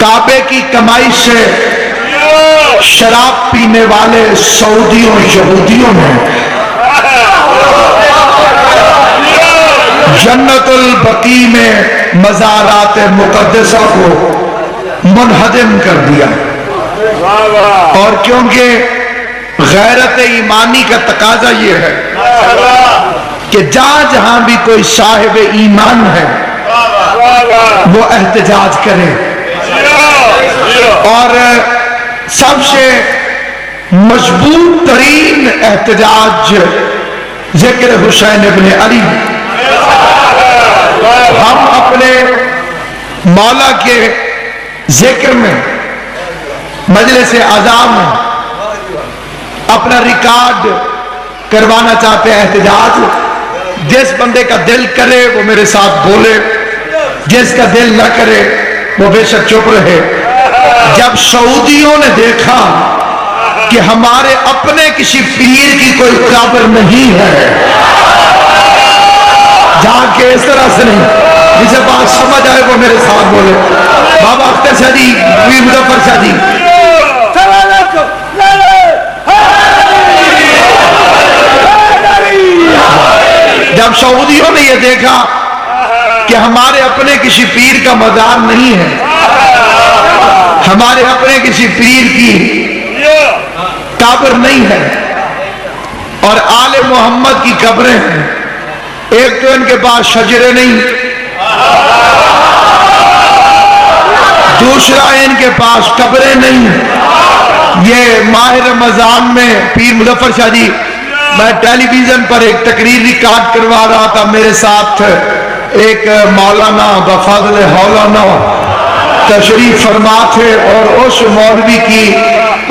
کعبے کی کمائی سے شراب پینے والے سعودیوں یہودیوں نے جنت البقیع میں مزارات مقدسہ کو منہدم کر دیا، اور کیونکہ غیرت ایمانی کا تقاضا یہ ہے کہ جہاں جہاں بھی کوئی صاحب ایمان ہے وہ احتجاج کرے، اور سب سے مضبوط ترین احتجاج ذکر حسین ابن علی، ہم اپنے مولا کے ذکر میں مجلس اعظام میں اپنا ریکارڈ کروانا چاہتے ہیں احتجاج۔ جس بندے کا دل کرے وہ میرے ساتھ بولے، جس کا دل نہ کرے وہ بے شک چپ رہے۔ جب سعودیوں نے دیکھا کہ ہمارے اپنے کسی پیر کی کوئی قبر نہیں ہے، جہاں کے اس طرح سے نہیں، جسے بات سمجھ آئے وہ میرے ساتھ بولے۔ بابا اختر شاہ جی، ویر مظفر شاہ جی، جب سعودیوں نے یہ دیکھا کہ ہمارے اپنے کسی پیر کا مزار نہیں ہے، ہمارے اپنے کسی پیر کی قبر نہیں ہے، اور آل محمد کی قبریں ہیں، ایک تو ان کے پاس شجرے نہیں، دوسرا ان کے پاس قبریں نہیں۔ یہ ماہ رمضان میں پیر مظفر شاہ جی، میں ٹیلی ویژن پر ایک تقریر ریکارڈ کروا رہا تھا، میرے ساتھ ایک مولانا بفضل حولانا تشریف فرما تھے، اور اس مولوی کی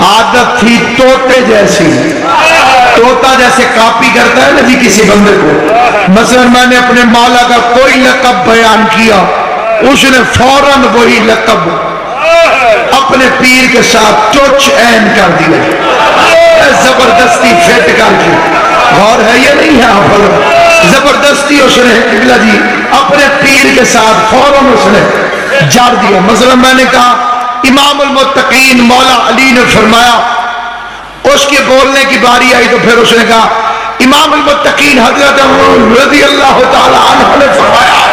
عادت تھی طوطے جیسی، طوطا جیسے کاپی کرتا ہے نا جی کسی بندے کو۔ مثلا میں نے اپنے مولا کا کوئی لقب بیان کیا، اس نے فوراً وہی لقب اپنے پیر کے ساتھ ٹچ این کر دیا، زبردستی فٹ کر کے۔ غور ہے یہ نہیں ہے آپ، زبردستی اس نے قبلہ جی اپنے پیر کے ساتھ فوراً اس نے جاڑ دیا۔ مثلا میں نے کہا امام المتقین مولا علی نے فرمایا، اس کے بولنے کی باری آئی تو پھر اس نے کہا امام المتقین حضرت عمر رضی اللہ تعالی عنہ نے فرمایا۔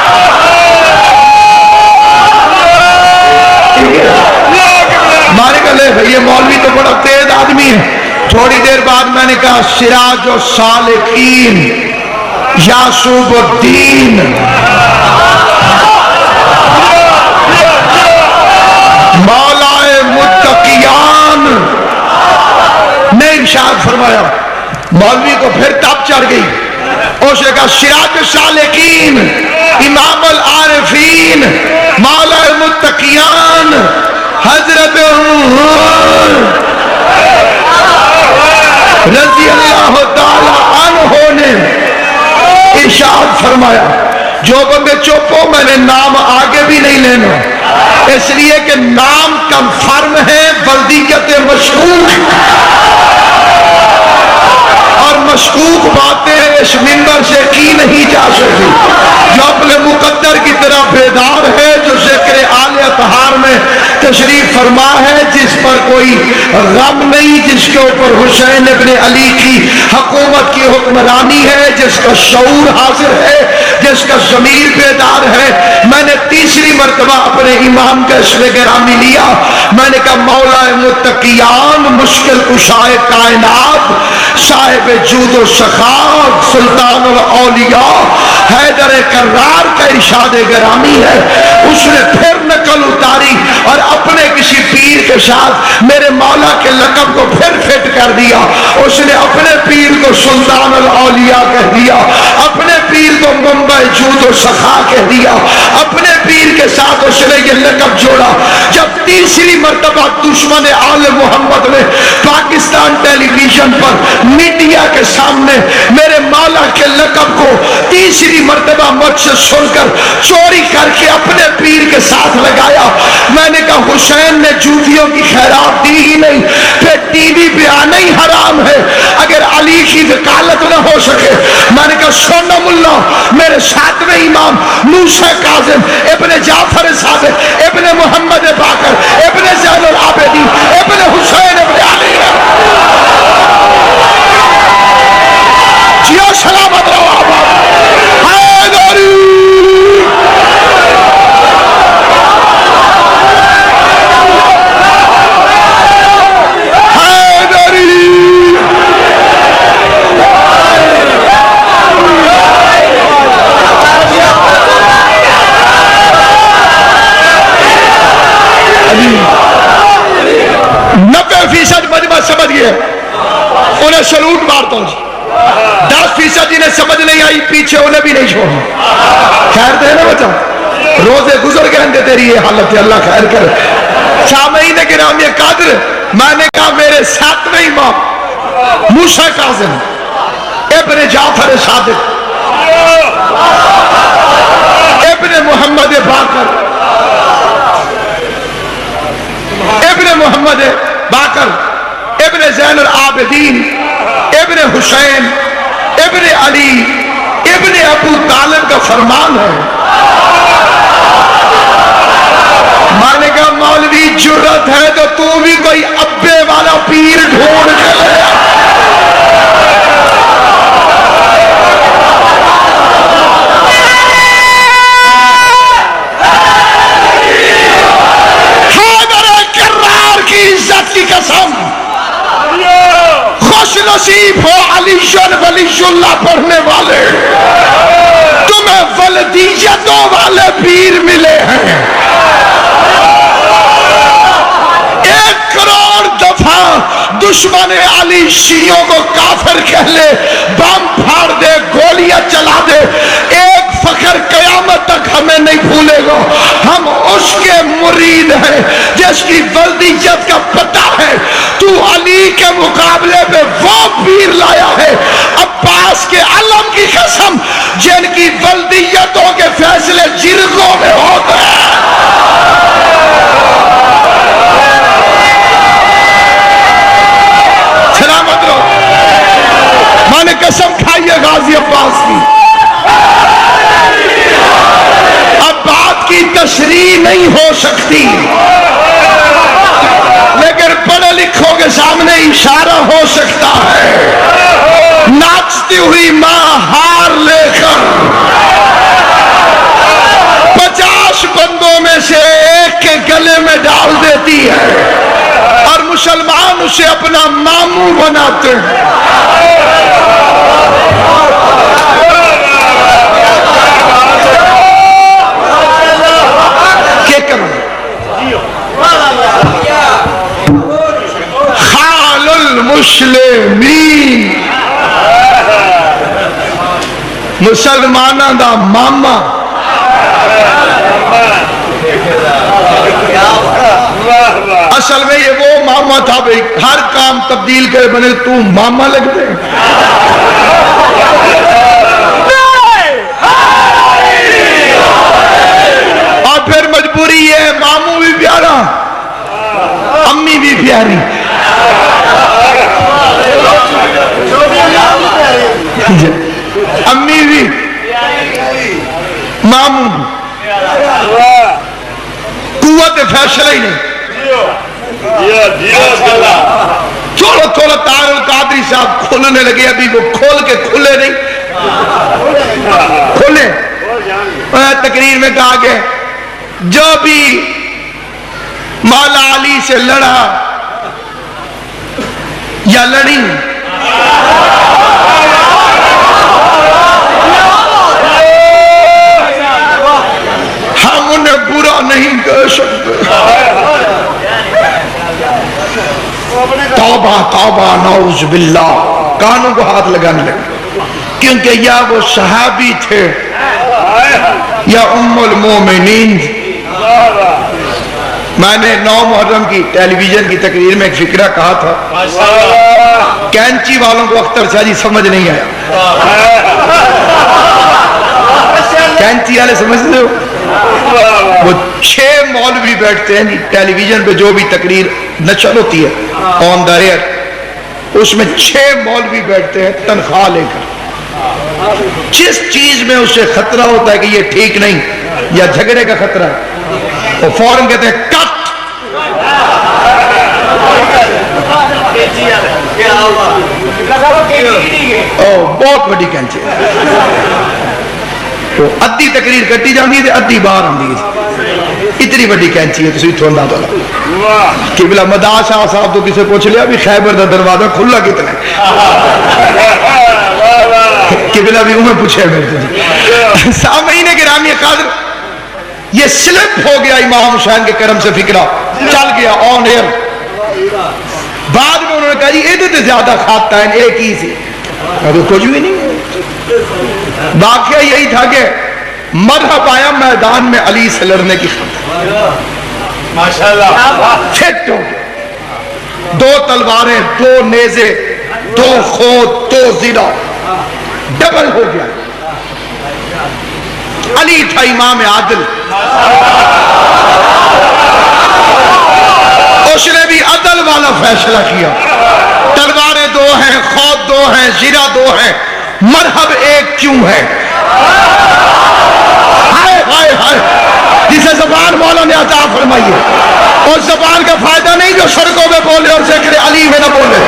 مارے گلے یہ مولوی تو بڑا تیز آدمی ہے۔ تھوڑی دیر بعد میں نے کہا سراج السالکین یعصوب الدین مولا متقیان نے ارشاد فرمایا۔ مولوی کو پھر تاب چڑھ گئی، اس نے کہا سراج السالکین امام العارفین مولا متقیان حضرت رضی اللہ تعالی عنہ نے ارشاد فرمایا، جو بندے چپ ہو میں نے نام آگے بھی نہیں لینا، اس لیے کہ نام کنفرم ہے، بلدیت مشکوک، اور مشکوک باتیں اس منبر سے کی نہیں جا سکتی۔ جو اپنے مقدر کی طرح بیدار ہے، جو ذکر آل اطہار میں تشریف فرما ہے، جس پر کوئی غم نہیں، جس کے اوپر حسین ابن علی کی حکومت کی حکمرانی ہے، جس کا شعور حاضر ہے، جس کا ضمیر بیدار ہے۔ میں نے تیسری مرتبہ اپنے امام کا اسم گرامی لیا، میں نے کہا مولا متقیان مشکل کشائے کائنات صاحب جود و سخا سلطان الاولیاء حیدر کرار کا ارشاد گرامی ہے۔ اس نے پھر نقل اتاری اور اپنے کسی پیر کے ساتھ میرے مولا کے لقب کو پھر فٹ کر دیا۔ اس نے اپنے پیر کو سلطان الاولیاء کہہ دیا، اپنے پیر کو منبع جود و سخا کہہ دیا، اپنے پیر کے ساتھ اس نے یہ لقب جوڑا۔ جب تیسری مرتبہ دشمن آل محمد نے پاکستان ٹیلی ویژن پر میڈیا کے سامنے میرے مولا کے لقب کو تیسری مرتبہ مجھ سے سن کر چوری کر کے اپنے پیر کے ساتھ لگایا، میں نے کہا حسین نے جوتیوں کی خیرات دی ہی نہیں، پھر ٹی وی پہ آنا ہی حرام ہے اگر علی کی وکالت نہ ہو سکے۔ میں نے کہا سنم اللہ میرے ساتویں امام موسیٰ کاظم ابن جعفر صادق ابن محمد باقر 90% مجمع سمجھ گئے، انہیں سلوٹ مارتا ہوں جی۔ 10% جنہیں سمجھ نہیں آئی پیچھے انہیں بھی نہیں چھوڑا۔ خیر دے نا بچہ، روزے گزر گئے اندے تیری یہ حالت ہے، اللہ خیر کر۔ سامعین گرامی قادر، میں نے کہا میرے ساتویں امام موسیٰ کاظم ابن جعفر صادق ابن محمد باقر ابن محمد باقر ابن زین العابدین ابن حسین ابن علی ابن ابو طالب کا فرمان ہے۔ میں نے کہا مولوی جرت ہے تو تو بھی کوئی ابے والا پیر ڈھونڈ کے لے۔ خوش نصیب ہو علی ولی اللہ پڑھنے والے، تمہیں ولدیتوں والے پیر ملے ہیں۔ 1 کروڑ دفعہ دشمن علی شیعوں کو کافر کہہ لے، بم پھاڑ دے، گولیاں چلا دے، ایک فخر قیامت تک ہمیں نہیں بھولے گا، ہم اس کے مرید ہیں جس کی ولدیت کا پتہ ہے۔ تو علی کے مقابلے پہ وہ پیر لایا ہے، عباس کے علم کی قسم، جن کی ولدیتوں کے فیصلے جرگوں میں ہوتے ہیں۔ سلامت رہو، میں نے قسم کھائی ہے غازی عباس کی۔ اب بات کی تشریح نہیں ہو سکتی، لیکن پڑھے لکھوں کے سامنے اشارہ ہو سکتا ہے۔ ناچتی ہوئی ماں ہار لے کر 50 بندوں میں سے ایک کے گلے میں ڈال دیتی ہے، اور مسلمان اسے اپنا ماموں بناتے ہیں۔ کیا کروں؟ خال المسلمین، مسلمانوں دا ماما۔ اصل میں یہ وہ ماما تھا بھئی، ہر کام تبدیل کرے بنے تو ماما لگ دے۔ اور پھر مجبوری ہے، ماموں بھی پیارا، امی بھی پیاری۔ امی بھی، ماموں بھی، قوت فیصلہ ہی نہیں۔ تھوڑا تھوڑا تار القادری صاحب کھولنے لگے، ابھی وہ کھول کے کھلے نہیں، کھلے۔ تقریر میں کہا کہ جو بھی مولا علی سے لڑا یا لڑی، ہم انہیں برا نہیں کہہ سکتے۔ توبہ توبہ نعوذ باللہ، کانوں کو ہاتھ لگانے لگے، کیونکہ یا وہ صحابی تھے یا ام المومنین۔ میں نے 9 محرم کی ٹیلی ویژن کی تقریر میں ایک فکرہ کہا تھا، کینچی والوں کو اختر شاہ جی سمجھ نہیں آیا۔ کینچی والے سمجھتے ہو؟ وہ 6 مولوی بیٹھتے ہیں ٹیلی ویژن پہ، جو بھی تقریر نشر ہوتی ہے آن دا ایئر، اس میں 6 مولوی بیٹھتے ہیں تنخواہ لے کر۔ جس چیز میں اسے خطرہ ہوتا ہے کہ یہ ٹھیک نہیں یا جھگڑے کا خطرہ ہے، وہ فوراً کہتے ہیں کٹ۔ بہت بڑی کینچی ہے، تو ادھی تقریر کٹی جاندی ہے، ادھی باہر آندی ہے۔ اتنی بڑی کینچی ہے، تو سوئی تھوڑا تو قبلہ مداح شاہ صاحب تو کسے پوچھ لیا بھی خیبر دا دروازہ کھلا کتنا ہے؟ قبلہ بھی انہیں پوچھے میرے تو جی۔ سامعین گرامی قادر، یہ سلپ ہو گیا امام حسین کے کرم سے فکرہ، چل گیا آن ایئر. بعد میں انہوں نے کہا جی یہ زیادہ کھاتا ہے ایک ہی سی. کچھ بھی نہیں. واقعہ یہی تھا کہ مرحب آیا میدان میں علی سے لڑنے کی خاطر. ماشاءاللہ فٹ ہو گیا. 2 تلواریں، 2 نیزے، 2 خود، 2 زیرہ، ڈبل ہو گیا. علی تھا امام عادل. اس نے بھی عدل والا فیصلہ کیا. تلواریں 2 ہیں، خود 2 ہیں، زیرہ 2 ہیں، مرحب ایک کیوں ہے؟ ہائے ہائے ہائے. جسے زبان مولا نے عطا فرمائی ہے اس زبان کا فائدہ نہیں جو سڑکوں میں بولے اور ذکر علی میں نہ بولے.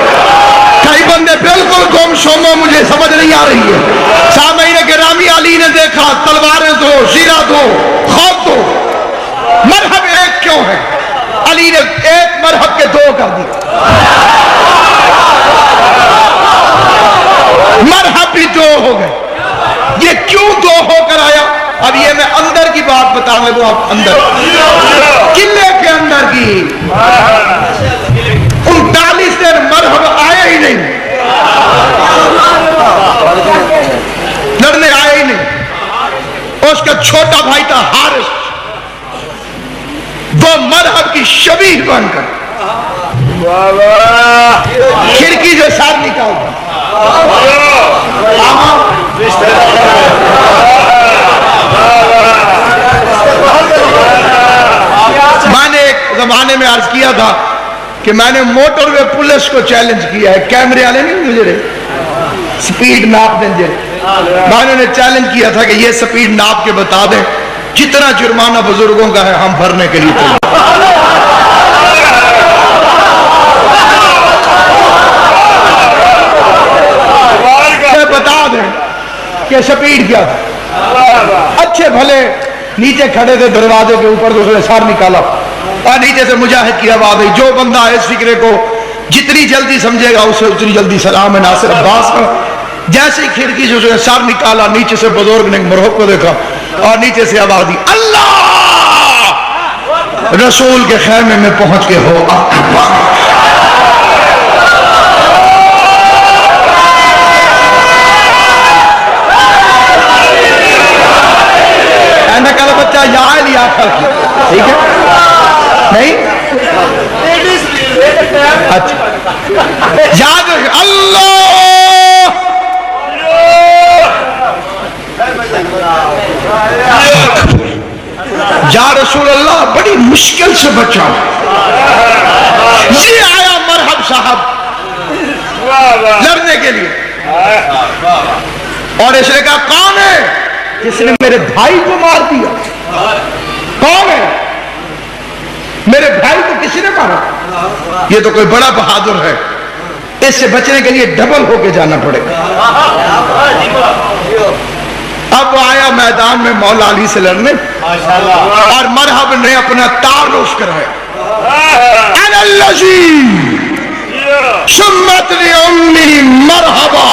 کئی بندے بالکل گم شم، مجھے سمجھ نہیں آ رہی ہے. سامعین گرامی علی نے دیکھا تلواریں 2، زیرہ 2، خود 2، مرحب ایک کیوں ہے؟ علی نے ایک مرحب کے 2 کر دی. مرحب بھی 2 ہو گئے. یہ کیوں 2 ہو کر آیا؟ اب یہ میں اندر کی بات بتانے لگوں. آپ اندر قلعے کے اندر کی 39 دن مرحب آئے ہی نہیں، لڑنے آئے ہی نہیں. اس کا چھوٹا بھائی تھا حارث، وہ مرحب کی شبیہ بن کر کھڑکی سے ساتھ نکالتا. میں نے ایک زمانے میں عرض کیا تھا کہ میں نے موٹر وے پولیس کو چیلنج کیا ہے. کیمرے والے نہیں گزرے سپیڈ ناپ دیں جے. میں نے چیلنج کیا تھا کہ یہ سپیڈ ناپ کے بتا دیں جتنا جرمانہ بزرگوں کا ہے ہم بھرنے کے لیے تیار. بتا دیں کہ سپیڈ کیا تھا. اچھے بھلے نیچے کھڑے تھے دروازے کے اوپر، دوسرے سار نکالا اور نیچے سے مجاہد کی آواز آئی. جو بندہ اس فکرے کو جتنی جلدی سمجھے گا اسے اتنی جلدی سلام ہے. ناصر عباس کا جیسے ہی کھڑکی سے اسے سار نکالا، نیچے سے بزرگ نے مرحوم کو دیکھا اور نیچے سے آواز دی اللہ رسول کے خیمے میں پہنچ کے ہو بچہ یا علی آخر کی. ٹھیک ہے نہیں اچھا یاد اللہ یا رسول اللہ بڑی مشکل سے بچا. یہ آیا مرحب صاحب لڑنے کے لیے اور اس نے کہا کون ہے جس نے میرے بھائی کو مار دیا؟ کون ہے؟ میرے بھائی کو کسی نے مارا؟ یہ تو کوئی بڑا بہادر ہے. اس سے بچنے کے لیے ڈبل ہو کے جانا پڑے گا. اب وہ آیا میدان میں مولا علی سے لڑنے اور مرحب نے اپنا تعارف کرایا. انا الذی سمت لی امی مرحبا.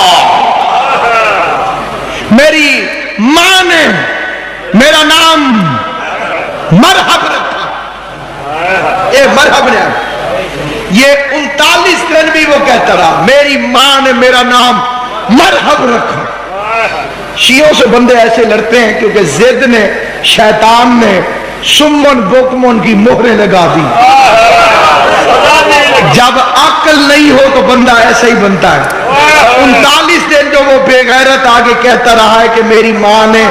میری ماں نے میرا نام مرحب رکھا. اے مرحب نے یہ 39 دن بھی وہ کہتا رہا میری ماں نے میرا نام مرحب رکھا. شیعوں سے بندے ایسے لڑتے ہیں کیونکہ زد نے شیطان نے سمن بکمن کی مہریں لگا دی. جب عقل نہیں ہو تو بندہ ایسا ہی بنتا ہے. 39 دن جو وہ بے غیرت آگے کہتا رہا ہے کہ میری ماں نے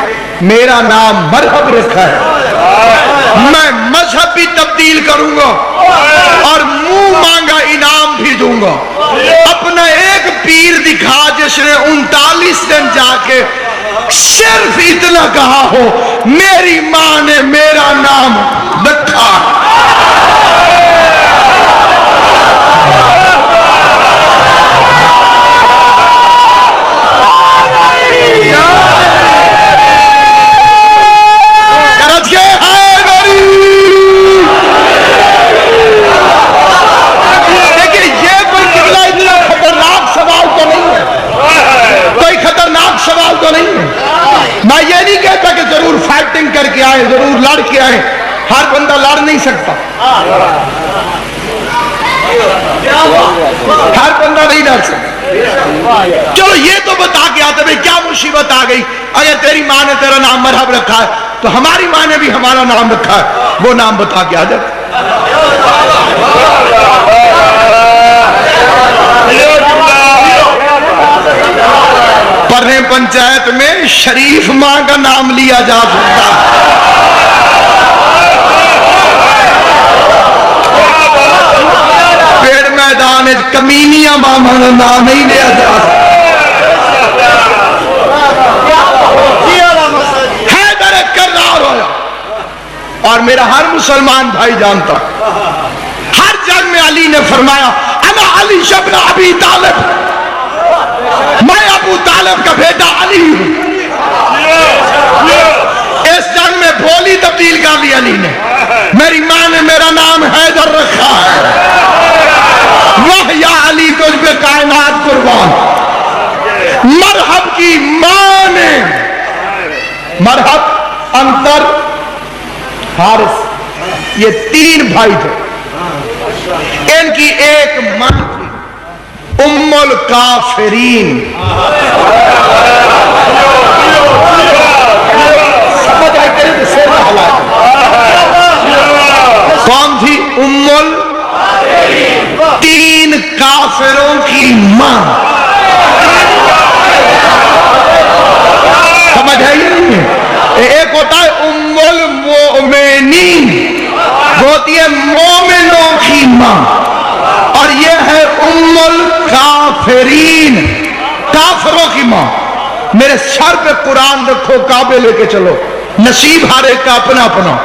میرا نام مرحب رکھا ہے. میں مذہب بھی تبدیل کروں گا اور منہ مانگا انعام بھی دوں گا. اپنا ایک پیر دکھا جس نے 39 دن جا کے صرف اتنا کہا ہو میری ماں نے میرا نام رکھا. میں یہ نہیں کہتا کہ ضرور فائٹنگ کر کے آئے، ضرور لڑ کے آئے. ہر بندہ لڑ نہیں سکتا. ہر بندہ نہیں ڈر سکتا. چلو یہ تو بتا کے آتے بھئی کیا مصیبت آ گئی. اگر تیری ماں نے تیرا نام مرحب رکھا ہے تو ہماری ماں نے بھی ہمارا نام رکھا ہے, وہ نام بتا کے آ جاتے. پرنے پنچایت میں شریف ماں کا نام لیا جا سکتا ہے. پیڑ میدان کمینیاں ماما کا نام نہیں لیا جا سکتا. حیدر کرار ہویا, اور میرا ہر مسلمان بھائی جانتا, ہر جنگ میں علی نے فرمایا انا علی ابن ابی طالب, میں ابو طالب کا بیٹا علی ہوں. اس جنگ میں بولی تبدیل کر لی علی نے, میری ماں نے میرا نام حیدر رکھا ہے. واہ یا علی تجھ پہ کائنات قربان. مرحب کی ماں نے, مرحب, انتر, حارث, یہ تین بھائی تھے. ان کی ایک ماں تھی ام الکافرین. سمجھ آئی کریں تو سیر حالات. کون تھی؟ ام تین کافروں کی ماں. سمجھ آئی نہیں؟ ایک ہوتا ہے ام المؤمنین, وہ ہوتی ہے مومنوں کی ماں, اور یہ ہے ام الکافرین, کافروں کی ماں. میرے سر پہ قرآن رکھو, کعبے لے کے چلو, نصیب ہر ایک کا اپنا اپنا.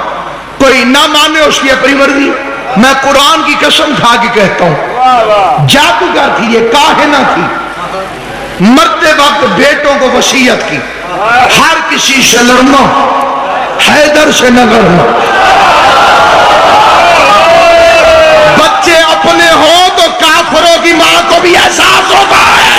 کوئی نہ مانے اس کی اپنی مرضی. میں قرآن کی قسم کھا کے کہتا ہوں, جادوگر تھی یہ, کاہنہ تھی. مرتے وقت بیٹوں کو وصیت کی ہر کسی سے لڑنا, حیدر سے نہ لڑنا. بچے اپنے ہوں تو کافروں کی ماں کو بھی احساس ہوتا ہے.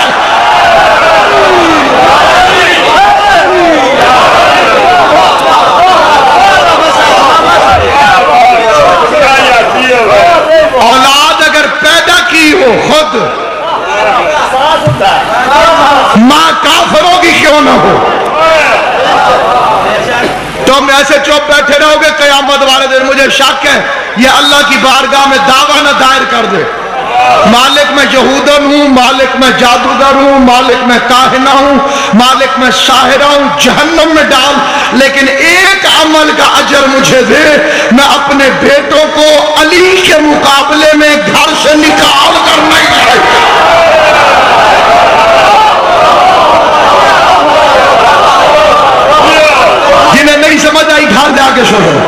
اولاد اگر پیدا کی ہو خود, ماں کافروں کی کیوں نہ ہو, تم ایسے چپ بیٹھے رہو گے قیامت والے دن. مجھے شک ہے یہ اللہ کی بارگاہ میں دعویٰ نہ دائر کر دے, مالک میں یہودن ہوں, مالک میں جادوگر ہوں, مالک میں کاہنہ ہوں, مالک میں ساحرہ ہوں, جہنم میں ڈال, لیکن ایک عمل کا اجر مجھے دے, میں اپنے بیٹوں کو علی کے مقابلے میں گھر سے نکال کر نہیں جائے. جنہیں نہیں سمجھ آئی گھر جا کے سنو.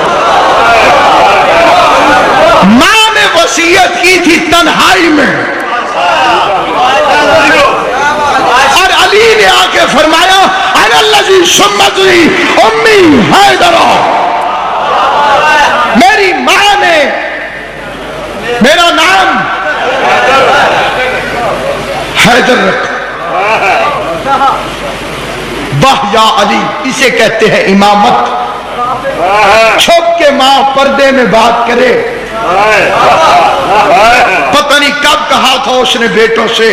ماں نے وصیت کی تھی تنہائی میں, اور علی نے آ کے فرمایا انا الذی سمتنی امی حیدر, میری ماں نے میرا نام حیدر رکھا. واہ یا علی, اسے کہتے ہیں امامت. چھپ کے ماں پردے میں بات کرے, پتہ نہیں کب کہا تھا اس نے بیٹوں سے.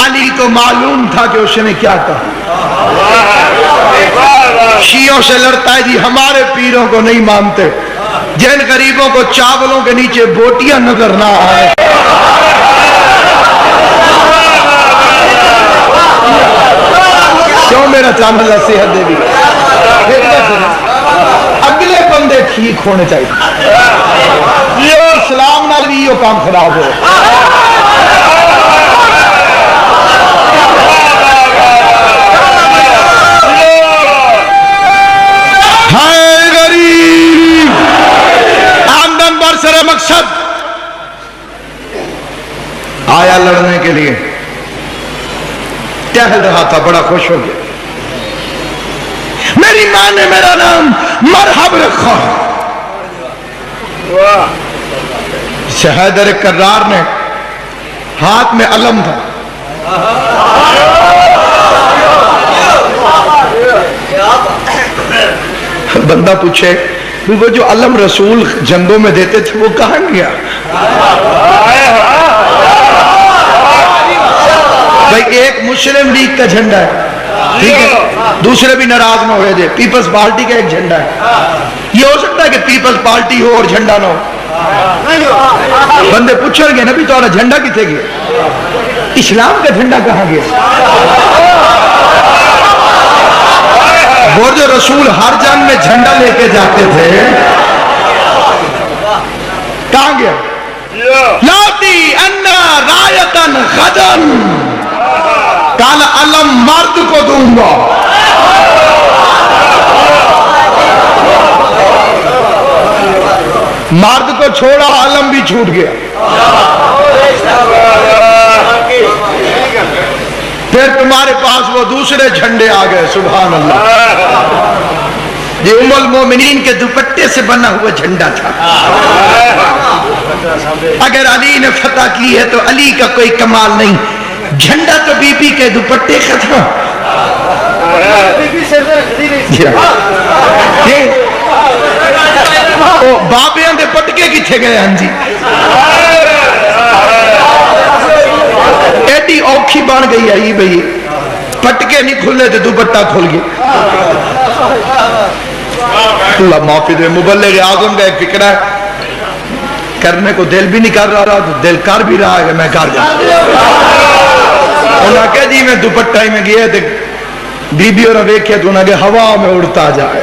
علی کو معلوم تھا کہ اس نے کیا کہا. شیعوں سے لڑتا ہے جی, ہمارے پیروں کو نہیں مانتے, جن غریبوں کو چاولوں کے نیچے بوٹیاں نظر نہ آئے. کیوں میرا چاند اللہ صحت دے دی, اگلے بندے ٹھیک ہونے چاہیے. یہ اسلام نال بھی یہ کام خراب ہو. ہائے غریب, آمدن برسر مقصد آیا لڑنے کے لیے, ٹہل رہا تھا, بڑا خوش ہو گیا. میری ماں نے میرا نام مرحب رکھا. حیدر کرار نے ہاتھ میں علم تھا, بندہ پوچھے وہ جو علم رسول جنگوں میں دیتے تھے وہ کہاں گیا؟ بھائی ایک مسلم لیگ کا جھنڈا ہے، ٹھیک ہے، دوسرے بھی ناراض نہ ہوئے دے، پیپلز پارٹی کا ایک جھنڈا ہے، یہ ہو سکتا ہے کہ پیپلز پارٹی ہو اور جھنڈا نہ ہو؟ بندے پوچھیں گے نبی تمہارا جھنڈا کتنے گیا؟ اسلام کا جھنڈا کہاں گیا؟ وہ جو رسول ہر جنگ میں جھنڈا لے کے جاتے تھے کہاں گیا؟ لاتی انا رایتن غدن، کالا علم مرد کو دوں گا۔ مرد کو چھوڑا، علم بھی چھوٹ گیا۔ پھر تمہارے پاس وہ دوسرے جھنڈے آ گئے، سبحان اللہ۔ یہ ام المومنین کے دوپٹے سے بنا ہوا جھنڈا تھا۔ اگر علی نے فتح کی ہے تو علی کا کوئی کمال نہیں، جھنڈا تو بی بی کے دوپٹے کا تھا۔ بابیاں دے پٹکے کتھے گئے ہیں جی؟ ایڈی اوکھی بن گئی ہے بھئی، پٹکے نہیں کھلے تو دوپٹہ کھل گیا۔ اللہ معافی دے، مبلغ اعظم کا ایک فکر ہے، کرنے کو دل بھی نہیں کر رہا تو دل کر بھی رہا ہے کہ میں کر جاؤں۔ انہاں کہا جی میں دوپٹہ ہی میں گیا تھے، بی بی اور ویکھے تو انہاں کہ ہوا میں اڑتا جائے۔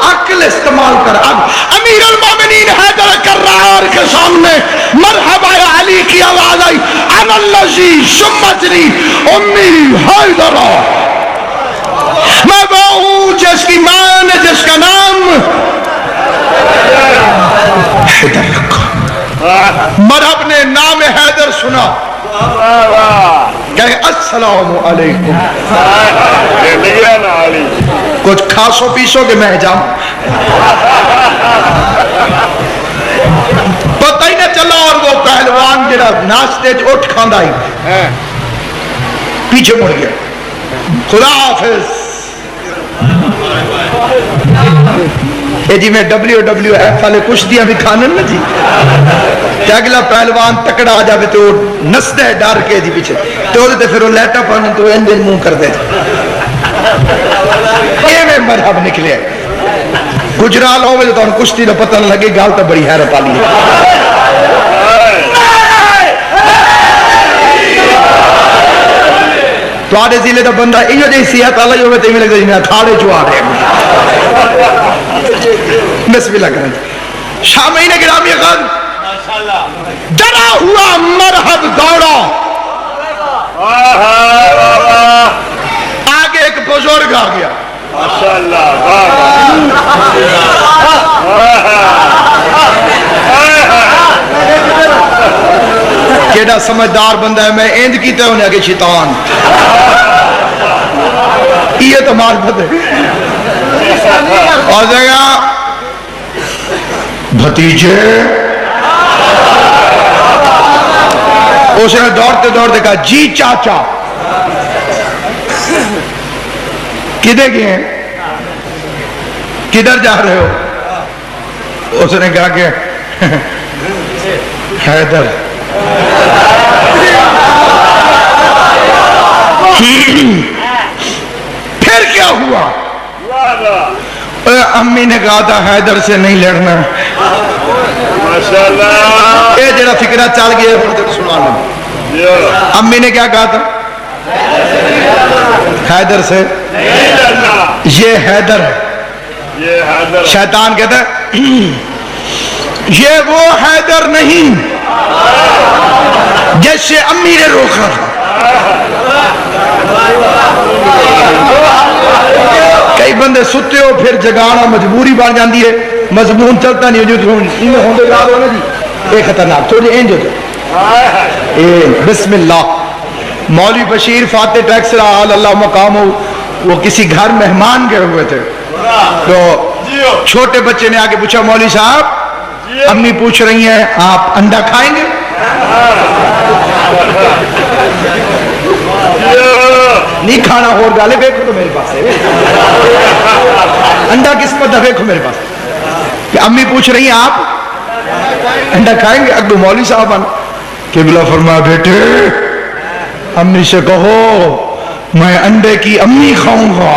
عقل استعمال کر۔ اب امیر المومنین حیدر کرار کے سامنے مرحبا علی کی آواز آئی، انا اللذی سمتنی امی حیدرہ، میں وہ ہوں جس کی ماں نے جس کا نام حیدر رکھا۔ مرحب نے نام حیدر سنا، کہے السلام علیکم، کچھ کھاسو پیسو کہ میں جاؤں؟ پتہ ہی نہ چلا، اور وہ پہلوان جڑا ناشتے اٹھ کھاندا ہی پیچھے مڑ گیا، خدا حافظ۔ اے جی میں WWF والے کشتیاں بھی کھانن نا جی، کہ اگلا پہلوان تکڑا آ جاوے تو نسدے ہے ڈر کے جی پیچھے تو ہوتے پھر وہ لیٹا پانے تو انجن منہ کر دے یہ میں مرحب نکلے۔ گجرال ہوئے تو ان کشتی نہ پتہ نہ لگے، گال تو بڑی حیرت آلی ہے۔ تو آڑے ضلع دا بندہ ایو جی صحت آلائی ہوئے تو ہی لگتا جی میں کھاڑے جو آ رہے ہیں۔ بسم اللہ کریں۔ شامعین گرامی خان، ڈرا ہوا مرحب دوڑا، آگے ایک بزرگ آ گیا، کیڑا سمجھدار بندہ ہے، میں ایند کیتے ہونے آگے شیطان، یہ تو معرفت ہے۔ اور جگہ بھتیجے، اس نے دوڑتے دوڑتے کہا جی چاچا، کدھر گئے ہیں، کدھر جا رہے ہو؟ اس نے کہا کہ حیدر۔ پھر کیا ہوا؟ امی نے کہا تھا حیدر سے نہیں لڑنا، یہ جڑا فکرہ چل گیا۔ امی نے کیا کہا تھا؟ حیدر سے یہ حیدر ہے۔ شیطان کہتا ہے یہ وہ حیدر نہیں جیسے امی نے روکا تھا۔ کئی بندے ستے ہو پھر جگانا مجبوری بن جاندی ہے، مضمون چلتا نہیں ہوندے یاد ہونا جی، ایک خطرناک تھوڑی اینج ہوتا۔ بسم اللہ۔ مولوی بشیر فاتح ٹیکس رہا اللہ مقام ہو، وہ کسی گھر مہمان گئے ہوئے تھے، تو چھوٹے بچے نے آگے پوچھا مولوی صاحب امی پوچھ رہی ہیں آپ انڈا کھائیں گے؟ نہیں کھانا ہو گالے دیکھو تو میرے پاس ہے انڈا کس پر دیکھو میرے پاس کہ امی پوچھ رہی ہیں آپ انڈا کھائیں گے؟ اگو مولوی صاحب قبلہ فرمایا بیٹے امی سے کہو میں انڈے کی امی کھاؤں گا.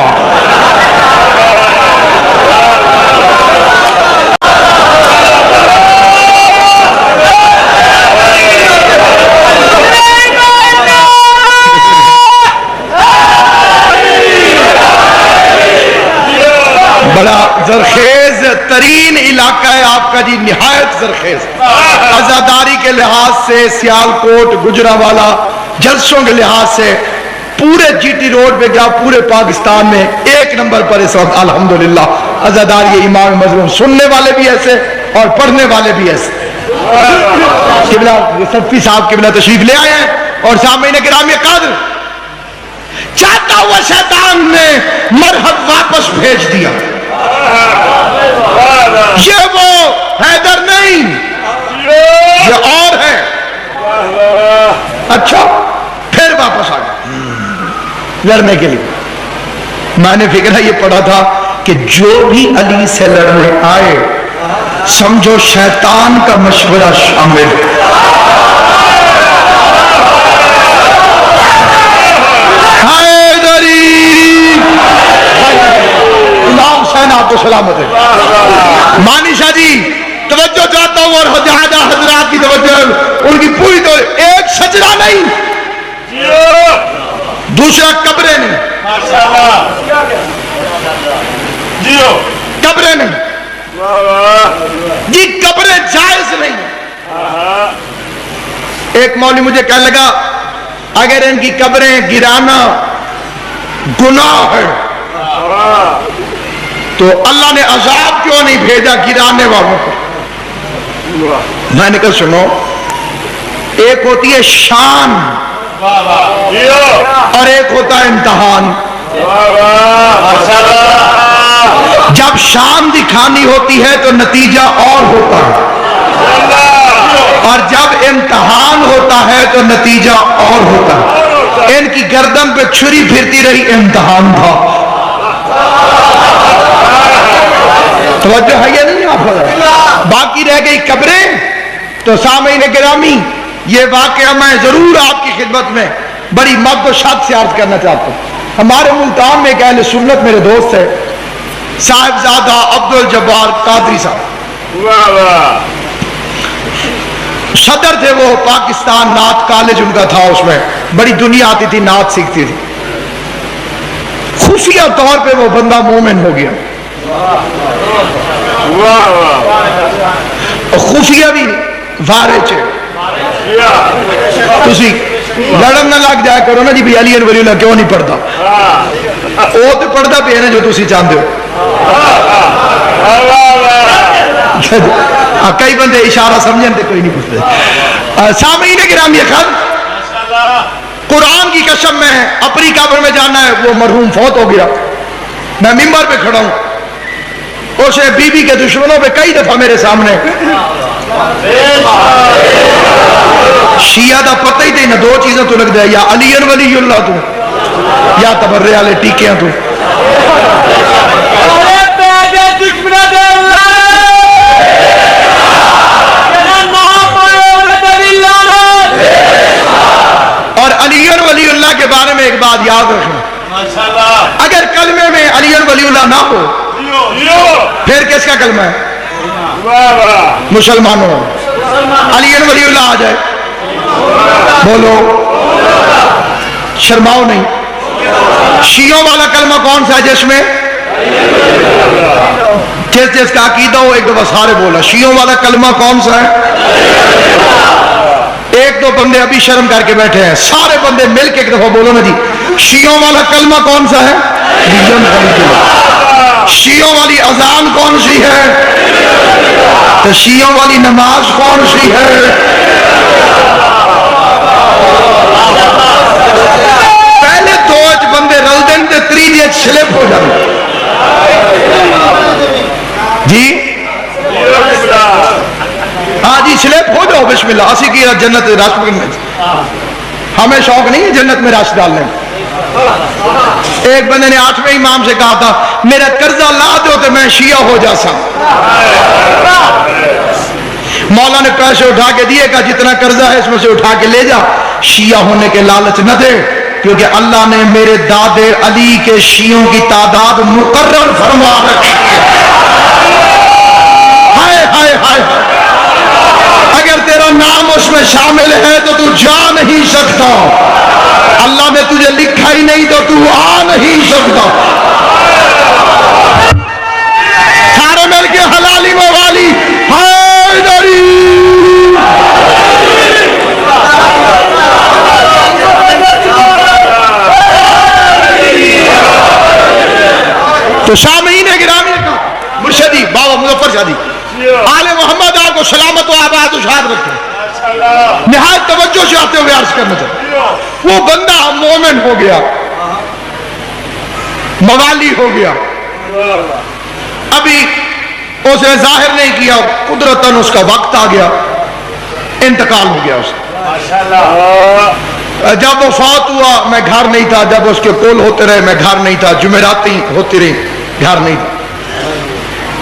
بڑا زرخیز ترین علاقہ ہے آپ کا جی، نہایت زرخیز، عزاداری کے لحاظ سے، سیالکوٹ، گجرانوالہ، جلسوں کے لحاظ سے پورے جی ٹی روڈ پہ کیا پورے پاکستان میں ایک نمبر پر اس وقت الحمدللہ عزاداری امام مظلوم، سننے والے بھی ایسے اور پڑھنے والے بھی ایسے. قبلہ صفی صاحب قبلہ تشریف لے آئے ہیں اور سامعین گرامی قدر چاہتا ہوا شیطان نے مرحب واپس بھیج دیا. یہ وہ حیدر نہیں، یہ اور ہے. اچھا پھر واپس آ گیا لڑنے کے لیے. میں نے فکر ہے یہ پڑھا تھا کہ جو بھی علی سے لڑنے آئے سمجھو شیطان کا مشورہ شامل. امام حسین آپ کو سلامت ہے. مانی شاہ جی توجہ چاہتا ہوں اور حجاجہ حضرات کی توجہ ان کی پوری تو ایک سجدہ نہیں، دوسرا قبریں نہیں، قبریں نہیں جی، قبریں جائز نہیں. ایک مولوی مجھے کہنے لگا اگر ان کی قبریں گرانا گناہ ہے تو اللہ نے عذاب کیوں نہیں بھیجا گرانے والوں کو؟ میں نے کہا سنو، ایک ہوتی ہے شان اور ایک ہوتا ہے امتحان. جب شان دکھانی ہوتی ہے تو نتیجہ اور ہوتا ہے، اور جب امتحان ہوتا ہے تو نتیجہ اور ہوتا ہے. ان کی گردن پہ چھری پھرتی رہی، امتحان تھا. توجہ ہے یا نہیں آپ؟ باقی رہ گئی قبریں. تو سامعین گرامی یہ واقعہ میں ضرور آپ کی خدمت میں بڑی مد و شاد سے عرض کرنا چاہتا ہوں. ہمارے ملتان میں ایک اہل سنت میرے دوست ہے صاحبزادہ عبدالجبار قادری صاحب، صدر تھے وہ پاکستان نعت کالج ان کا تھا، اس میں بڑی دنیا آتی تھی نعت سیکھتی تھی. خفیہ طور پہ وہ بندہ مومن ہو گیا، خفیہ بھی وارچ ہے. تسی لڑن نہ لگ جائے کرو نا جی بھی علی ولی اللہ کیوں نہیں پڑھتا، وہ تو پڑھتا پہ ہے نا جو تسی چاہتے ہو. کئی بندے اشارہ سمجھیں تے کوئی نہیں پوچھتے. سامعین گرامی خد قرآن کی قسم میں اپنی قبر میں جانا ہے. وہ مرحوم فوت ہو گیا، میں ممبر پہ کھڑا ہوں، اسے بی بی کے دشمنوں پہ کئی دفعہ میرے سامنے شیعہ دا پتہ ہی دینا دو چیزیں تو لگ جائے، یا علی ولی اللہ تو یا تبرے والے ٹیکیاں تو. اور علی ولی اللہ کے بارے میں ایک بات یاد رکھیں، اگر کلمے میں علی ولی اللہ نہ ہو پھر کس کا کلمہ ہے؟ مسلمانوں. علی ولی اللہ آ جائے بولو، شرماؤ نہیں. شیعوں والا کلمہ کون سا ہے جس میں جس کا عقیدہ ہو ایک دفعہ سارے بولا. شیعوں والا کلمہ کون سا ہے؟ ایک دو بندے ابھی شرم کر کے بیٹھے ہیں، سارے بندے مل کے ایک دفعہ بولو نا جی. شیعوں والا کلمہ کون سا ہے؟ شیعوں والی اذان کون سی ہے؟ تو شیعوں والی نماز کون سی ہے؟ پہلے دو بندے رل دیں تے تریجے سلپ ہو جائیں جی. ہاں جی سلپ ہو جاؤ، بسم اللہ. اسی کی جنت راست پکڑنے ہمیں شوق نہیں ہے جنت میں رش ڈالنے. ایک بندے نے 8ویں امام سے کہا تھا میرا قرضہ لا دو تو میں شیعہ ہو جاسا. مولا نے پیسے اٹھا کے دیے کہا جتنا قرضہ ہے اس میں سے اٹھا کے لے جا, شیعہ ہونے کے لالچ نہ دے, کیونکہ اللہ نے میرے دادے علی کے شیعوں کی تعداد مقرر فرما رکھی ہے. ہائے ہائے ہائے, اگر تیرا نام اس میں شامل ہے تو تو جا نہیں سکتا. اللہ نے تجھے لکھا ہی نہیں تو تو آ نہیں سکتا. سارے مل کے حلالی موالی حیدری. تو سامعین گرامی کا مرشدی بابا مظفر شادی آل محمد آپ کو سلامت و آباد و شاد رکھے. نہایت توجہ سے آتے ہوئے عرض کرنا چاہتے, وہ بندہ مومن ہو گیا, موالی ہو گیا, ابھی اس نے ظاہر نہیں کیا, قدرتاً اس کا وقت آ گیا, انتقال ہو گیا اس کا. جب وہ فوت ہوا میں گھر نہیں تھا, جب اس کے کول ہوتے رہے میں گھر نہیں تھا, جمعراتی ہوتی رہی گھر نہیں تھا.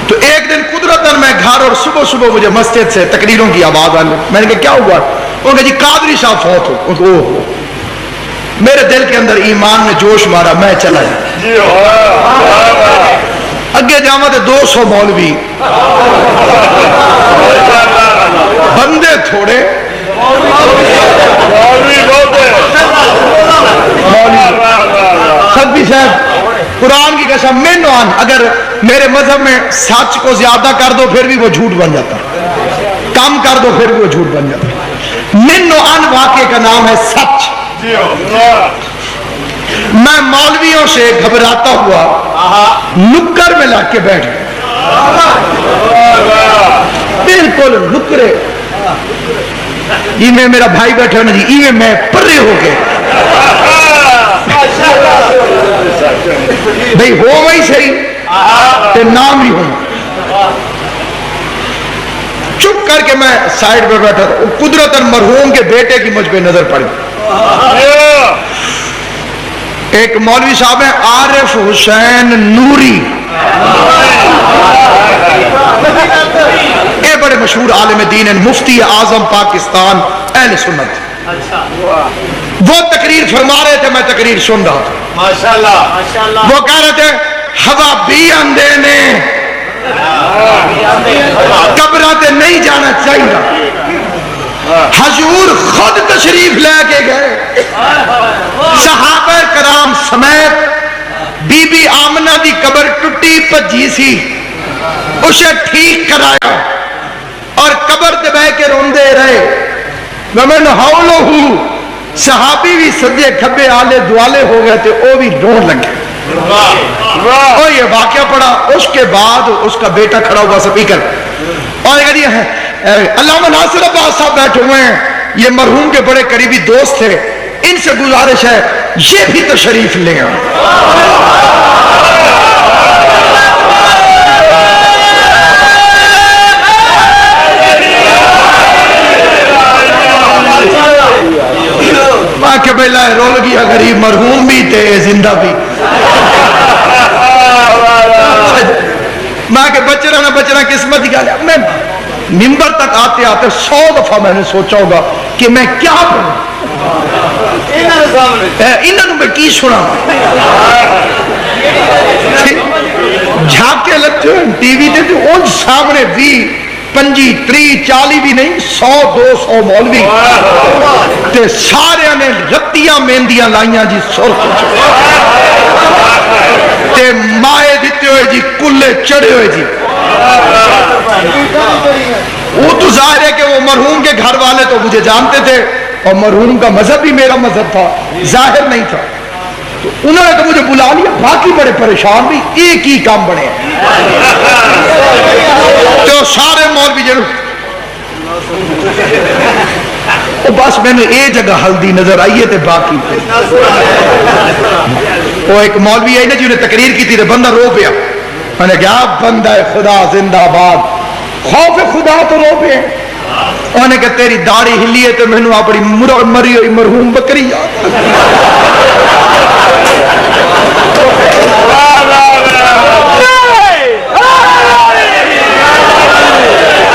تو ایک دن قدرتاً میں گھر, اور صبح صبح مجھے مسجد سے تقریروں کی آواز آنے. میں نے کہا کیا ہوا؟ انہوں نے کہا جی قادری صاحب فوت ہو. میرے دل کے اندر ایمان نے جوش مارا, میں چلا جا. اگے جاما تو 200 مولوی, بندے تھوڑے, خطبی صاحب قرآن کی قسم من و عن, اگر میرے مذہب میں سچ کو زیادہ کر دو پھر بھی وہ جھوٹ بن جاتا, کم کر دو پھر بھی وہ جھوٹ بن جاتا. من و عن واقعے کا نام ہے سچ. میں مولویوں سے گھبراتا ہوا نکر میں لگ کے بیٹھ گیا, بالکل نکرے. یہ میں میرا بھائی بیٹھے ہونا جی, یہ میں پرے ہو گئے بھئی ہو وہی صحیح تے نام ہی ہوں. چپ کر کے میں سائیڈ پہ بیٹھا, قدرتاً مرحوم کے بیٹے کی مجھ پہ نظر پڑی. ایک مولوی صاحب ہیں عارف حسین نوری, یہ بڑے مشہور عالم دین ہیں, مفتی اعظم پاکستان اہل سنت. وہ تقریر فرما رہے تھے, میں تقریر سن رہا تھا. ماشاءاللہ. وہ کہہ رہے تھے ہوا بھی اندے نے قبرات نہیں جانا چاہیے. حضور خود تشریف لے کے گئے, صحابہ کرام سمیت. بی بی آمنہ دی قبر ٹوٹی پجی سی, اسے ٹھیک کرایا اور قبر تے بہ کے روندے رہے. ومن حولہ, صحابی بھی سجے کھبے آلے دوالے ہو گئے تھے, وہ بھی رون لگے. اور یہ واقعہ پڑا. اس کے بعد اس کا بیٹا کھڑا ہوا سپیکر اور علامہ ناصر عباس صاحب بیٹھے ہوئے ہیں, یہ مرحوم کے بڑے قریبی دوست تھے, ان سے گزارش ہے یہ بھی تشریف لیں. ماں کے بیلا رول گیا غریب, مرحوم بھی تھے زندہ بھی. ماں کے بچنا بچنا قسمت ہی گیا. میں ممبر تک آتے آتے 100 دفعہ میں نے سوچا ہوگا کہ میں کیا کروں, انہوں میں کی سنا. جھاکے لگتے ہوئے ٹی وی تے ان سامنے 20 25 30 40 بھی نہیں 100 200 مولوی تے سارے نے رتیاں مہندیاں لائیاں جی, سرخ تے مائے دیتے ہوئے جی, کلے چڑھے ہوئے جی. وہ تو ظاہر ہے کہ وہ مرحوم کے گھر والے تو مجھے جانتے تھے, اور مرحوم کا مذہب بھی میرا مذہب تھا, ظاہر نہیں تھا. تو انہوں نے تو مجھے بلا لیا, باقی بڑے پریشان بھی, ایک ہی کام بنے. تو سارے مولوی جنہوں بس میں نے ایک جگہ ہلدی نظر آئیے تے باقی وہ ایک مولوی آئی نا جی, انہیں تقریر کی تھی تو بندہ رو پیا. میں نے کہا بندہ خدا زندہ باد, خوف خدا تو رو پے. انہیں کہ تیری داڑھی ہلی ہے تو مینوں اپنی مری ہوئی مرحوم بکری یاد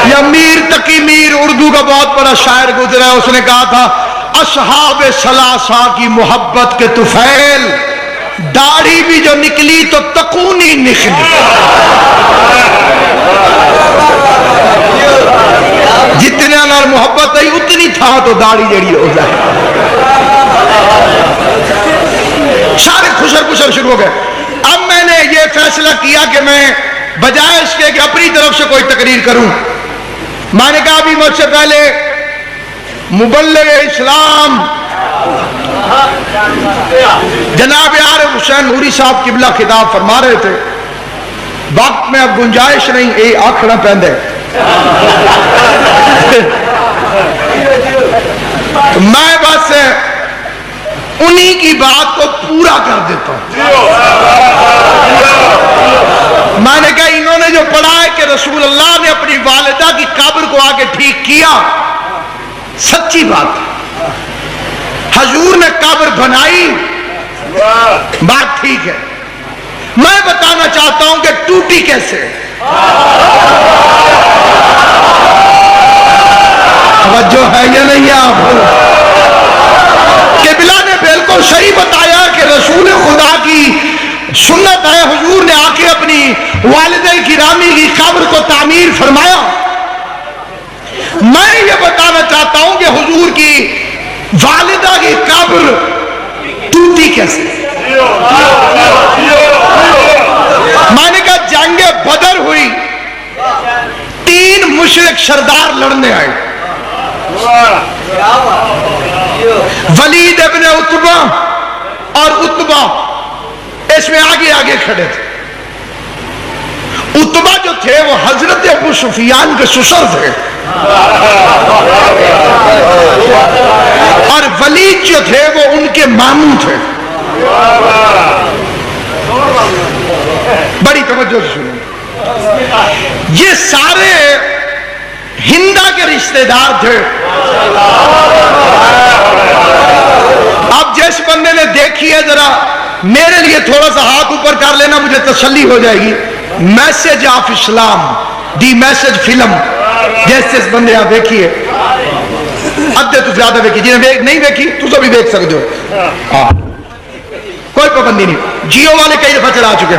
یا میر تقی میر اردو کا بہت بڑا شاعر گزرا ہے، اس نے کہا تھا اصحاب ثلاثہ کی محبت کے طفیل، داڑھی بھی جو نکلی تو تکونی نکلی، جتنے نال محبت ہے اتنی تھا تو داڑھی جڑی ہو جائے۔ سارے خشر شروع ہو گئے۔ اب میں نے یہ فیصلہ کیا کہ میں بجائے اس کے کہ اپنی طرف سے کوئی تقریر کروں، میں نے کہا ابھی مجھ سے پہلے مبلغ اسلام جناب عارف حسین نوری صاحب قبلہ خطاب فرما رہے تھے، وقت میں اب گنجائش نہیں، اے آکھنا پہندے میں بس انہی کی بات کو پورا کر دیتا ہوں۔ میں نے کہا انہوں نے جو پڑھا ہے کہ رسول اللہ نے اپنی والدہ کی قبر کو آگے ٹھیک کیا، سچی بات ہے، حضور نے قبر بنائی، بات ٹھیک ہے، میں بتانا چاہتا ہوں کہ ٹوٹی کیسے۔ توجہ ہے یا نہیں آپ؟ قبلہ نے بالکل صحیح بتایا کہ رسول خدا کی سنت ہے، حضور نے آ کے اپنی والدہ گرامی کی قبر کو تعمیر فرمایا۔ میں یہ بتانا چاہتا ہوں کہ حضور کی والدہ کی قبر ٹوٹی کیسے۔ میں نے کہا جنگ بدر ہوئی، 3 مشرک سردار لڑنے آئے، ولید ابن عتبہ اور عتبہ اس میں آگے آگے کھڑے تھے۔ عتبہ جو تھے وہ حضرت ابو سفیان کے سسر تھے، اور ولید جو تھے وہ ان کے ماموں تھے۔ بڑی توجہ سے سنیں، یہ سارے ہندا کے رشتہ دار تھے۔ اب جس بندے نے دیکھی ہے ذرا میرے لیے تھوڑا سا ہاتھ اوپر کر لینا، مجھے تسلی ہو جائے گی۔ Message of Islam, the message film, جیسے اس بندے آپ دیکھیے، ادھے تو زیادہ دیکھی، جنہیں نہیں دیکھی تو سب بھی دیکھ سکتے ہو، کوئی پابندی نہیں، جیو والے کئی دفعہ چلا چکے۔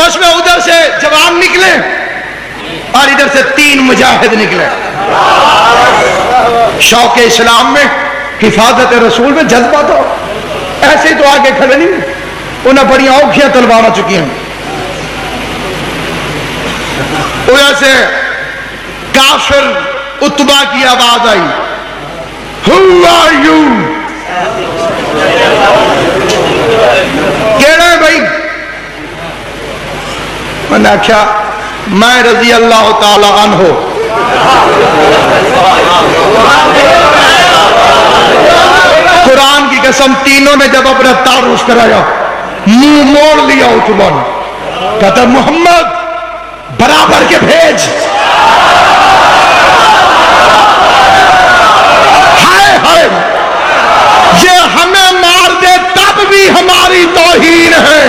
اس میں ادھر سے جوان نکلے اور ادھر سے 3 مجاہد نکلے۔ شوق اسلام میں، حفاظت رسول میں جذبہ تو ایسے ہی تو آگے کھڑے نہیں، انہیں بڑی اوکھیاں تلواریں چکی ہیں۔ ادھر سے کافر عتبہ کی آواز آئی، Who are you؟ کہہ رہے ہیں بھائی؟ میں نے کہا میں رضی اللہ تعالی عنہ۔ قرآن کی قسم تینوں نے جب اپنا تعارف کرایا، منہ موڑ لیا عتبہ نے، کہتا محمد برابر کے بھیج۔ ہائے ہائے، یہ ہمیں مار دے تب بھی ہماری توہین ہے،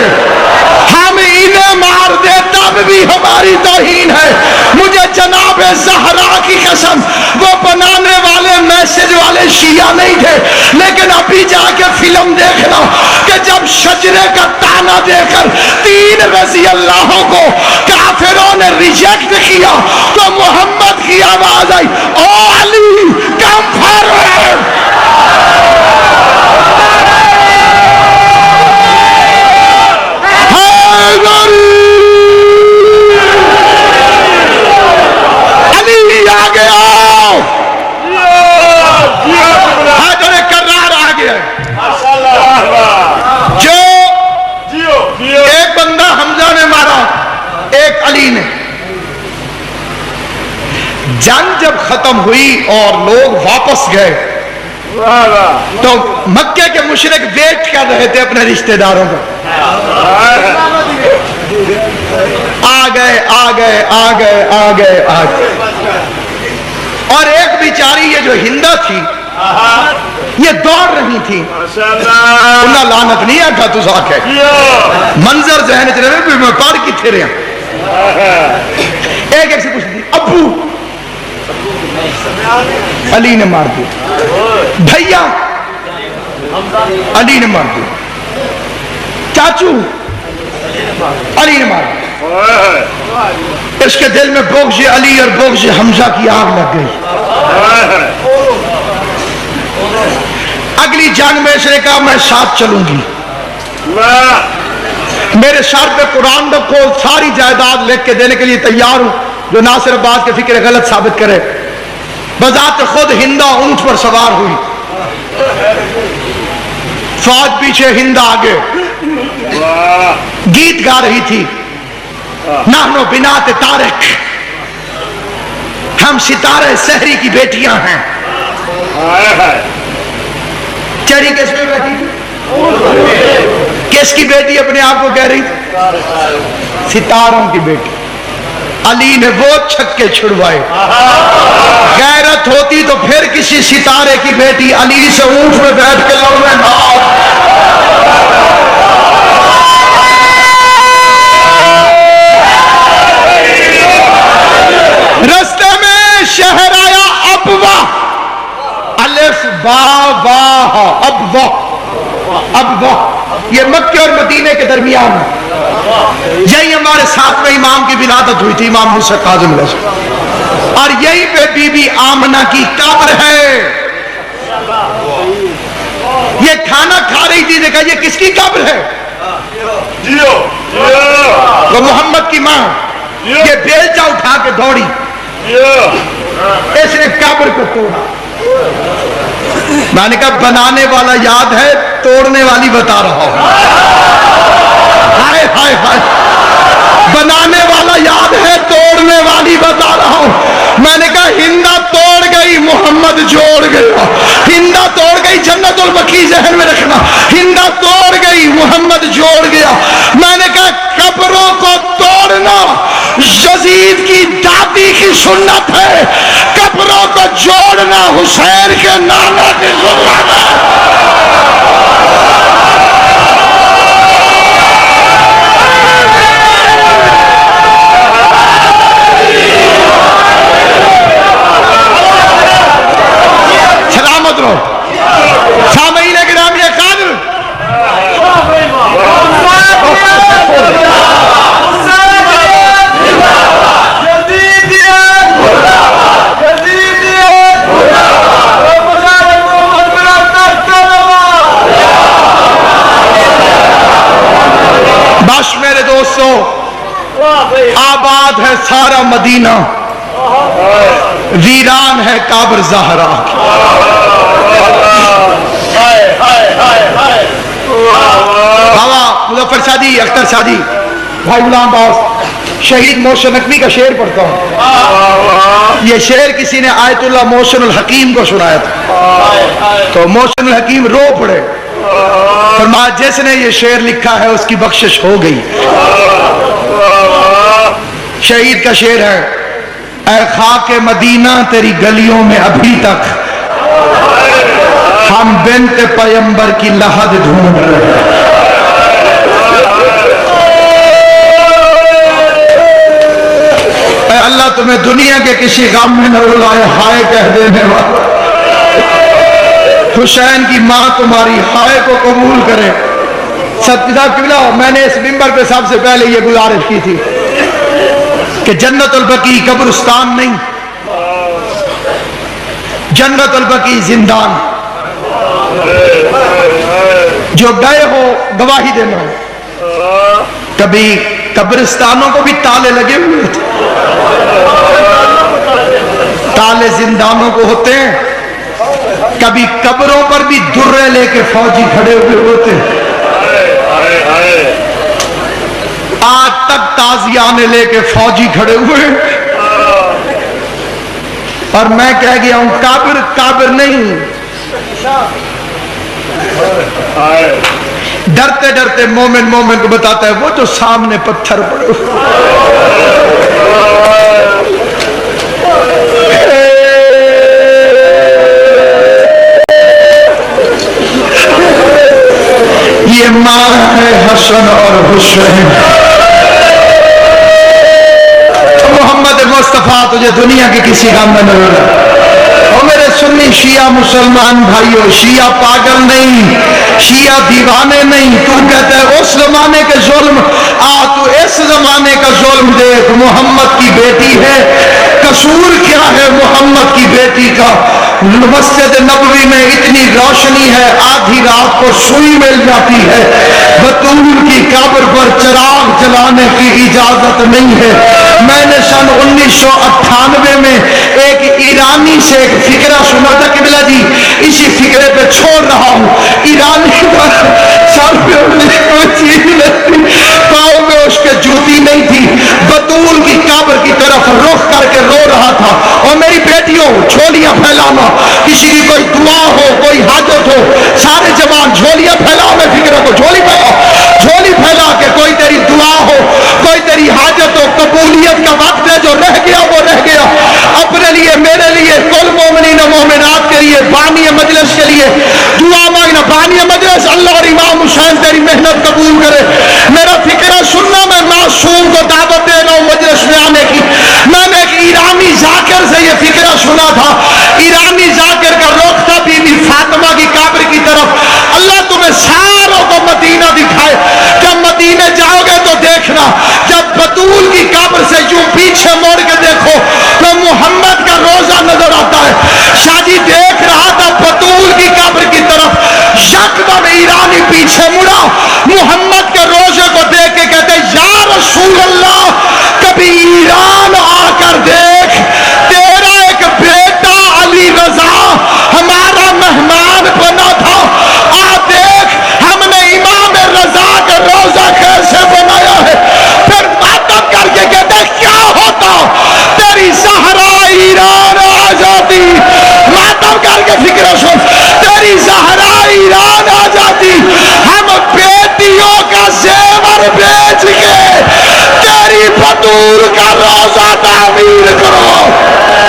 ہم انہیں مار دے تب بھی ہماری توہین ہے۔ مجھے جناب زہرا کی قسم، وہ بنانے والے میسج والے شیعہ نہیں تھے، لیکن ابھی جا کے فلم دیکھنا کہ جب شجرے کا تانا دے کر 3 رضی اللہ کو کافروں نے ریجیکٹ کیا تو محمد کی آواز آئی، او علی کم فارورڈ۔ علی آ گیا، حیدر کرار آ گیا۔ جو ایک بندہ حمزہ نے مارا، ایک علی نے۔ جنگ جب ختم ہوئی اور لوگ واپس گئے تو مکے کے مشرک ویٹ کر رہے تھے اپنے رشتہ داروں کا، آ گئے آ گئے آ گئے آ گئے آ گئے، اور ایک بیچاری یہ جو ہندا تھی یہ دوڑ رہی تھی انہاں لعنت نہیں آکھا تو ساکھ ہے منظر ذہن چلے رہے میں پار کی تھے رہے ایک سے پوچھ دی ابو علی نے مار دیا بھیا علی نے مار دیا چاچو علی نے مار دیا اس کے دل میں بغض علی اور بغض حمزہ کی آگ لگ گئی اگلی جنگ میں اس نے کہا میں ساتھ چلوں گی میرے سر پہ قرآن کو ساری جائیداد لکھ کے دینے کے لیے تیار ہوں جو ناصر عباس کے فکر غلط ثابت کرے بذات خود ہندا اونٹ پر سوار ہوئی فوج پیچھے ہندا آگے گیت گا رہی تھی نحنو بنات طارق ہم ستارے سحری کی بیٹیاں ہیں چڑی کس میں بیٹی کس کی بیٹی اپنے آپ کو کہہ رہی ستاروں کی بیٹی علی نے وہ چھکے چھڑوائے غیرت ہوتی to پھر کسی ستارے کی بیٹی علی سے اونٹ میں بیٹھ کے لڑنے رستے میں شہر آیا ابوا الف با وا ابوا ابوا یہ مکہ اور مدینے کے درمیان یہی ہمارے ساتھ میں امام کی ولادت ہوئی تھی امام موسیٰ کاظم علیہ السلام اور یہی پہ بی بی آمنہ کی قبر ہے یہ کھانا کھا رہی تھی دیکھا یہ کس کی قبر ہے وہ محمد کی ماں یہ بیلچہ اٹھا کے دوڑی اس نے قبر کو توڑا میں نے کہا بنانے والا یاد ہے توڑنے والی بتا رہا ہوں ہائے ہائے ہائے بنانے والا یاد ہے توڑنے والی بتا رہا ہوں میں نے کہا ہندا توڑ گئی محمد جوڑ گیا ہندا توڑ گئی جنت البقیع ذہن میں رکھنا ہندا توڑ گئی محمد جوڑ گیا میں نے کہا قبروں کو توڑنا یزید کی دادی کی سنت ہے قبروں کو جوڑنا حسین کے نانا کی سنت ہے سلامت رہو سامعین گرامی قادر بس میرے دوستو آباد ہے سارا مدینہ ویران ہے قبر زہرا بابا مظفر شادی اختر شادی بھائی غلام باس شہید محسن نقوی کا شعر پڑھتا ہوں یہ شعر کسی نے آیت اللہ محسن الحکیم کو سنایا تھا تو محسن الحکیم رو پڑے فرمایا جس نے یہ شعر لکھا ہے اس کی بخشش ہو گئی شہید کا شعر ہے اے خاک مدینہ تیری گلیوں میں ابھی تک ہم بنت پیمبر کی لحد ڈھونڈ رہے ہیں اے اللہ تمہیں دنیا کے کسی غم میں نہ رلائے ہائے کہہ دینے والا حسین کی ماں تمہاری ہائے کو قبول کرے صدقہ قبلہ میں نے اس منبر پہ سب سے پہلے یہ گزارش کی تھی کہ جنت البقیع قبرستان نہیں جنت البقیع زندان جو گئے ہو گواہی دینا کبھی قبرستانوں کو بھی تالے لگے ہوئے تھے تالے زندانوں کو ہوتے ہیں کبھی قبروں پر بھی درے لے کے فوجی کھڑے ہوئے ہوتے ہیں آج تک تازیانے لے کے فوجی کھڑے ہوئے اور میں کہہ گیا ہوں کابر نہیں ڈرتے ڈرتے مومن کو بتاتا ہے وہ جو سامنے پتھر پڑے یہ ماں ہے حسن اور حسین. محمد مصطفیٰ تجھے دنیا کی کسی غم میں نہ ہونا. اور میرے سنی شیعہ مسلمان بھائیوں، شیعہ پاگل نہیں، شیعہ دیوانے نہیں. تو کہتا ہے اس زمانے کے ظلم، تو اس زمانے کا ظلم دیکھ. محمد کی بیٹی ہے، قصور کیا ہے محمد کی بیٹی کا؟ مسجد نبوی میں اتنی روشنی ہے، آدھی رات کو سوئی مل جاتی ہے. بطول کی قبر پر چراغ جلانے کی اجازت نہیں ہے. میں نے سن 1998 میں ایک ایرانی سے ایک فکرہ سنا تھا. قبلہ جی اسی فکرے پہ چھوڑ رہا ہوں. ایرانی کا سر پہ کوئی چیز نہیں تھی، پاؤں میں اس کے جوتی نہیں تھی، بطول کی قبر کی طرف رخ کر کے رو رہا تھا. اور میری بیٹیوں جھولیاں پھیلانا، کسی کی کوئی دعا ہو، کوئی حاجت ہو، سارے جوان جھولیاں پھیلاؤ. میں فکرہ کو جھولی پھیلاؤ، جھولی پھیلا کے کوئی تیری دعا ہو، کوئی تیری حاجت ہو. قبولیت کا وقت ہے، جو رہ گیا وہ رہ گیا. اپنے لیے، میرے لیے، کل مومنین و مومنات کے لیے، بانی مجلس کے لیے دعا مانگنا. بانی مجلس اللہ اور امام حسین تیری محنت قبول کرے. میرا فکرہ سننا، میں معصوم کو دعوت دے رہا ہوں مجلس میں آنے کی. میں نے ایک ایرانی ذاکر سے یہ فکرہ سنا تھا. ایرانی ذاکر کا رخ تھا بی بی فاطمہ کی قبر کی طرف. اللہ تمہیں ساروں کو مدینہ دکھائے. جب مدینہ جاؤ گے تو دیکھنا، جب بطول کی قبر سے یوں پیچھے موڑ کے دیکھو تو محمد کا روزہ نظر آتا ہے. شاہ جی دیکھ رہا تھا بطول کی قبر کی طرف، یکدم ایرانی پیچھے مڑا، محمد کے روزے کو دیکھ کے کہتے یا رسول اللہ کبھی ایران آ کر دیکھ، تیرا ایک بیٹا علی رضا ہمارا مہمان بنا تھا. آ دیکھ ہم نے امام رضا کا روزہ کیسے بنایا ہے. پھر ماتم کر کے کہتے کیا ہوتا تیری زہرا ایران آ جاتی. ماتم کر کے فکر سن، تیری زہرا ایران آ جاتی، ہم بیٹیوں کا زیور بیچ کے تیری بطول کا روزہ تعمیر کرو.